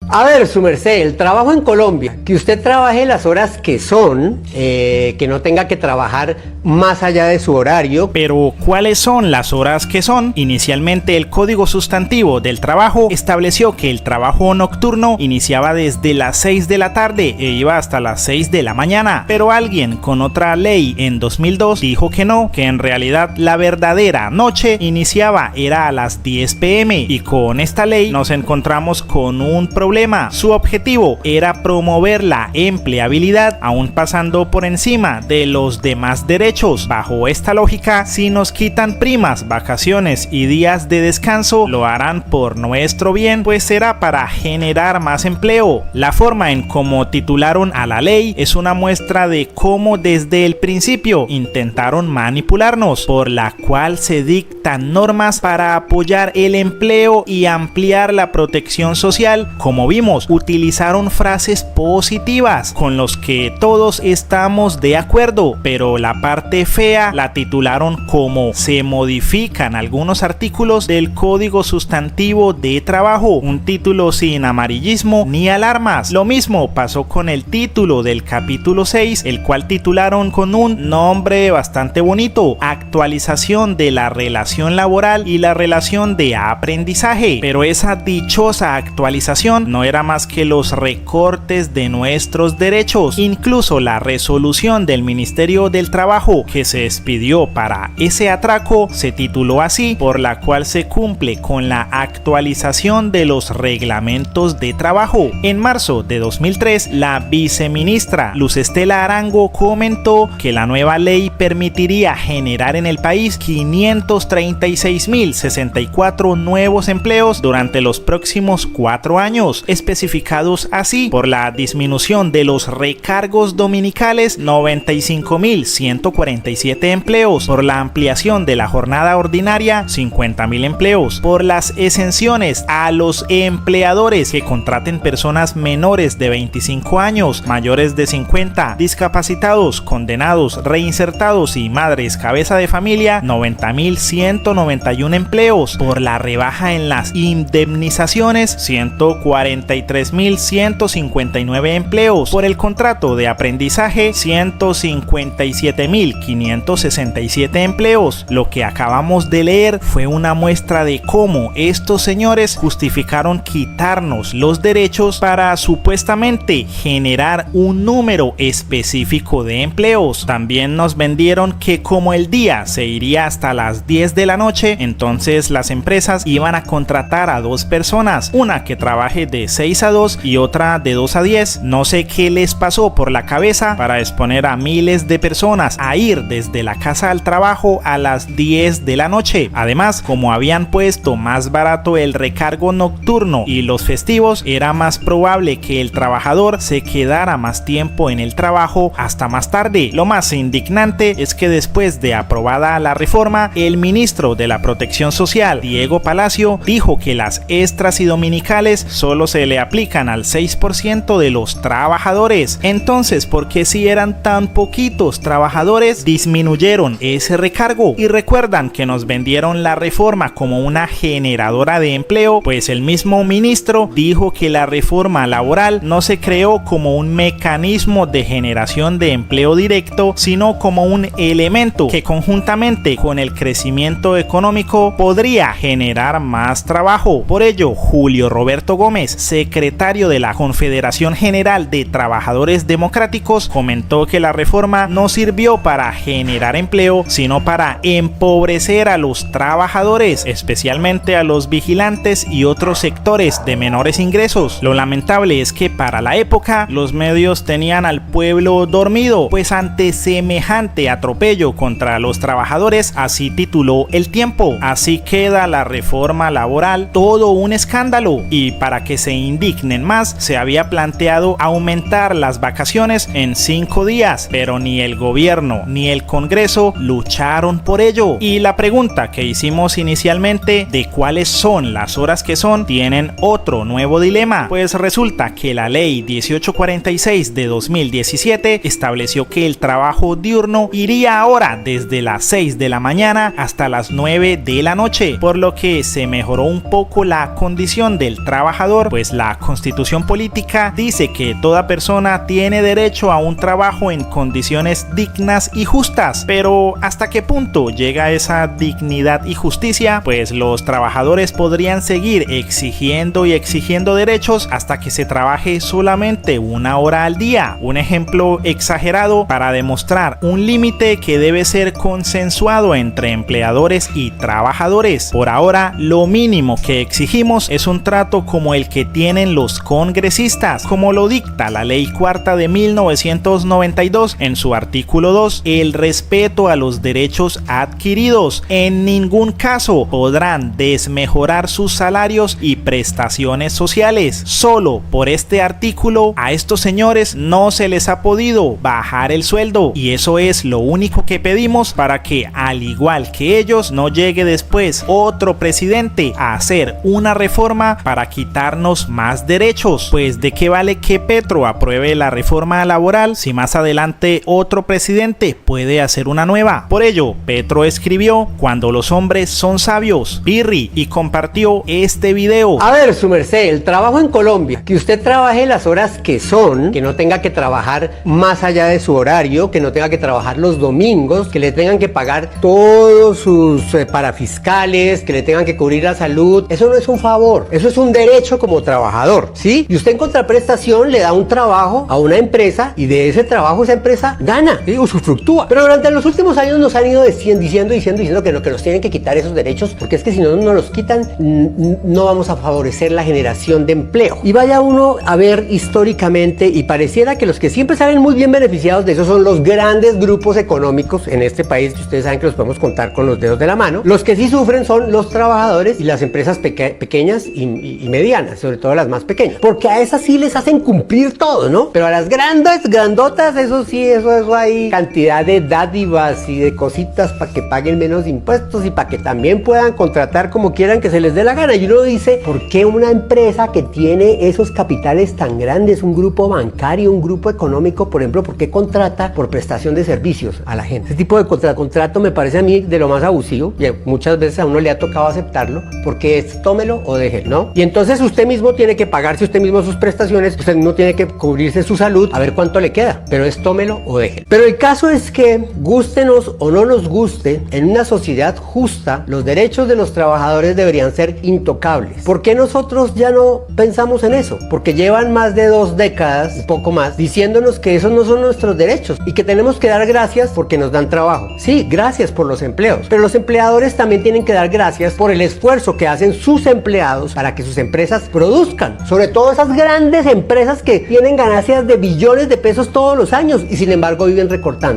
A ver, su merced, el trabajo en Colombia, que usted trabaje las horas que son, que no tenga que trabajar más allá de su horario. Pero, ¿cuáles son las horas que son? Inicialmente, el Código Sustantivo del Trabajo estableció que el trabajo nocturno iniciaba desde las 6 de la tarde e iba hasta las 6 de la mañana. Pero alguien con otra ley en 2002 dijo que no, que en realidad la verdadera noche iniciaba era a las 10 p.m. y con esta ley nos encontramos con un problema. Su objetivo era promover la empleabilidad, aún pasando por encima de los demás derechos. Bajo esta lógica, si nos quitan primas, vacaciones y días de descanso, lo harán por nuestro bien, pues será para generar más empleo. La forma en cómo titularon a la ley es una muestra de cómo desde el principio intentaron manipularnos, por la cual se dictan normas para apoyar el empleo y ampliar la protección social. Como vimos, utilizaron frases positivas con los que todos estamos de acuerdo, pero la parte fea la titularon como "se modifican algunos artículos del Código Sustantivo de Trabajo", un título sin amarillismo ni alarmas. Lo mismo pasó con el título del capítulo 6, el cual titularon con un nombre bastante bonito: "Actualización de la relación laboral y la relación de aprendizaje". Pero esa dichosa actualización no era más que los recortes de nuestros derechos. Incluso la resolución del Ministerio del Trabajo que se expidió para ese atraco se tituló así, por la cual se cumple con la actualización de los reglamentos de trabajo. En marzo de 2003, la viceministra Luz Estela Arango comentó que la nueva ley permitiría generar en el país 536.064 nuevos empleos durante los próximos 4 años, especificados así: por la disminución de los recargos dominicales, 95.147 empleos; por la ampliación de la jornada ordinaria, 50.000 empleos; por las exenciones a los empleadores que contraten personas menores de 25 años, mayores de 50, discapacitados, condenados, reinsertados y madres cabeza de familia, 90.191 empleos; por la rebaja en las indemnizaciones, 143.159 empleos; por el contrato de aprendizaje, 157.567 empleos. Lo que acabamos de leer fue una muestra de cómo estos señores justificaron quitarnos los derechos para supuestamente generar un número específico de empleos. También nos vendieron que como el día se iría hasta las 10 de la noche, entonces las empresas iban a contratar a 2 personas, una que trabaje de 6 a 2 y otra de 2 a 10. No sé qué les pasó por la cabeza para exponer a miles de personas a ir desde la casa al trabajo a las 10 de la noche. Además, como habían puesto más barato el recargo nocturno y los festivos, era más probable que el trabajador se quedara más tiempo en el trabajo hasta más tarde. Lo más indignante es que después de aprobada la reforma, el ministro de la Protección Social, Diego Palacio, dijo que las extras y dominicales solo se le aplican al 6% de los trabajadores. Entonces, ¿por qué si eran tan poquitos trabajadores disminuyeron ese recargo? Y recuerdan que nos vendieron la reforma como una generadora de empleo, pues el mismo ministro dijo que la reforma laboral no se creó como un mecanismo de generación de empleo directo, sino como un elemento que conjuntamente con el crecimiento económico podría generar más trabajo. Por ello, Julio Roberto Gómez, secretario de la Confederación General de Trabajadores Democráticos, comentó que la reforma no sirvió para generar empleo, sino para empobrecer a los trabajadores, especialmente a los vigilantes y otros sectores de menores ingresos. Lo lamentable es que para la época los medios tenían al pueblo dormido, pues ante semejante atropello contra los trabajadores, así tituló El Tiempo: "Así queda la reforma laboral, todo un escándalo". Y para que se indignen más, se había planteado aumentar las vacaciones en 5 días, pero ni el gobierno ni el Congreso lucharon por ello. Y la pregunta que hicimos inicialmente de cuáles son las horas que son, tienen otro nuevo dilema, pues resulta que la ley 1846 de 2017 estableció que el trabajo diurno iría ahora desde las 6 de la mañana hasta las 9 de la noche, por lo que se mejoró un poco la condición del trabajador, pues la Constitución política dice que toda persona tiene derecho a un trabajo en condiciones dignas y justas, pero ¿hasta qué punto llega esa dignidad y justicia? Pues los trabajadores podrían seguir exigiendo y exigiendo derechos hasta que se trabaje solamente 1 hora al día. Un ejemplo exagerado para demostrar un límite que debe ser consensuado entre empleadores y trabajadores. Por ahora, lo mínimo que exigimos es un trato como el que tienen los congresistas, como lo dicta la Ley Cuarta de 1992 en su artículo 2, el respeto a los derechos adquiridos. En ningún caso podrán desmejorar sus salarios y prestaciones sociales. Solo por este artículo a estos señores no se les ha podido bajar el sueldo, y eso es lo único que pedimos para que, al igual que ellos, no llegue después otro presidente a hacer una reforma para quitarnos más derechos. Pues ¿de qué vale que Petro apruebe la reforma laboral si más adelante otro presidente puede hacer una nueva? Por ello, Petro escribió "Cuando los hombres son sabios", Pirri, y compartió este video. A ver, su merced, el trabajo en Colombia, que usted trabaje las horas que son, que no tenga que trabajar más allá de su horario, que no tenga que trabajar los domingos, que le tengan que pagar todos sus parafiscales, que le tengan que cubrir la salud, eso no es un favor, eso es un derecho como trabajador, ¿sí? Y usted en contraprestación le da un trabajo a una empresa, y de ese trabajo esa empresa gana, ¿sí? Usufructúa. Pero durante los últimos años nos han ido diciendo que nos tienen que quitar esos derechos, porque es que si no nos los quitan, no vamos a favorecer la generación de empleo. Y vaya uno a ver históricamente, y pareciera que los que siempre salen muy bien beneficiados de eso son los grandes grupos económicos en este país, que ustedes saben que los podemos contar con los dedos de la mano. Los que sí sufren son los trabajadores y las empresas pequeñas y medianas, sobre todo las más pequeñas, porque a esas sí les hacen cumplir todo, ¿no? Pero a las grandotas, eso sí, eso hay cantidad de dádivas y de cositas para que paguen menos impuestos y para que también puedan contratar como quieran que se les dé la gana. Y uno dice, ¿por qué una empresa que tiene esos capitales tan grandes, un grupo bancario, un grupo económico, por ejemplo, por qué contrata por prestación de servicios a la gente? Ese tipo de contrato me parece a mí de lo más abusivo, y muchas veces a uno le ha tocado aceptarlo, porque es tómelo o déjelo, ¿no? Y entonces usted mismo tiene que pagarse usted mismo sus prestaciones, usted mismo tiene que cubrirse su salud, a ver cuánto le queda, pero es tómelo o déjelo. Pero el caso es que, gústenos o no nos guste, en una sociedad justa, los derechos de los trabajadores deberían ser intocables. ¿Por qué nosotros ya no pensamos en eso? Porque llevan más de 2 décadas, un poco más, diciéndonos que esos no son nuestros derechos y que tenemos que dar gracias porque nos dan trabajo. Sí, gracias por los empleos, pero los empleadores también tienen que dar gracias por el esfuerzo que hacen sus empleados para que sus empresas produzcan. Sobre todo esas grandes empresas que tienen ganancias de billones de pesos todos los años y sin embargo viven recortando.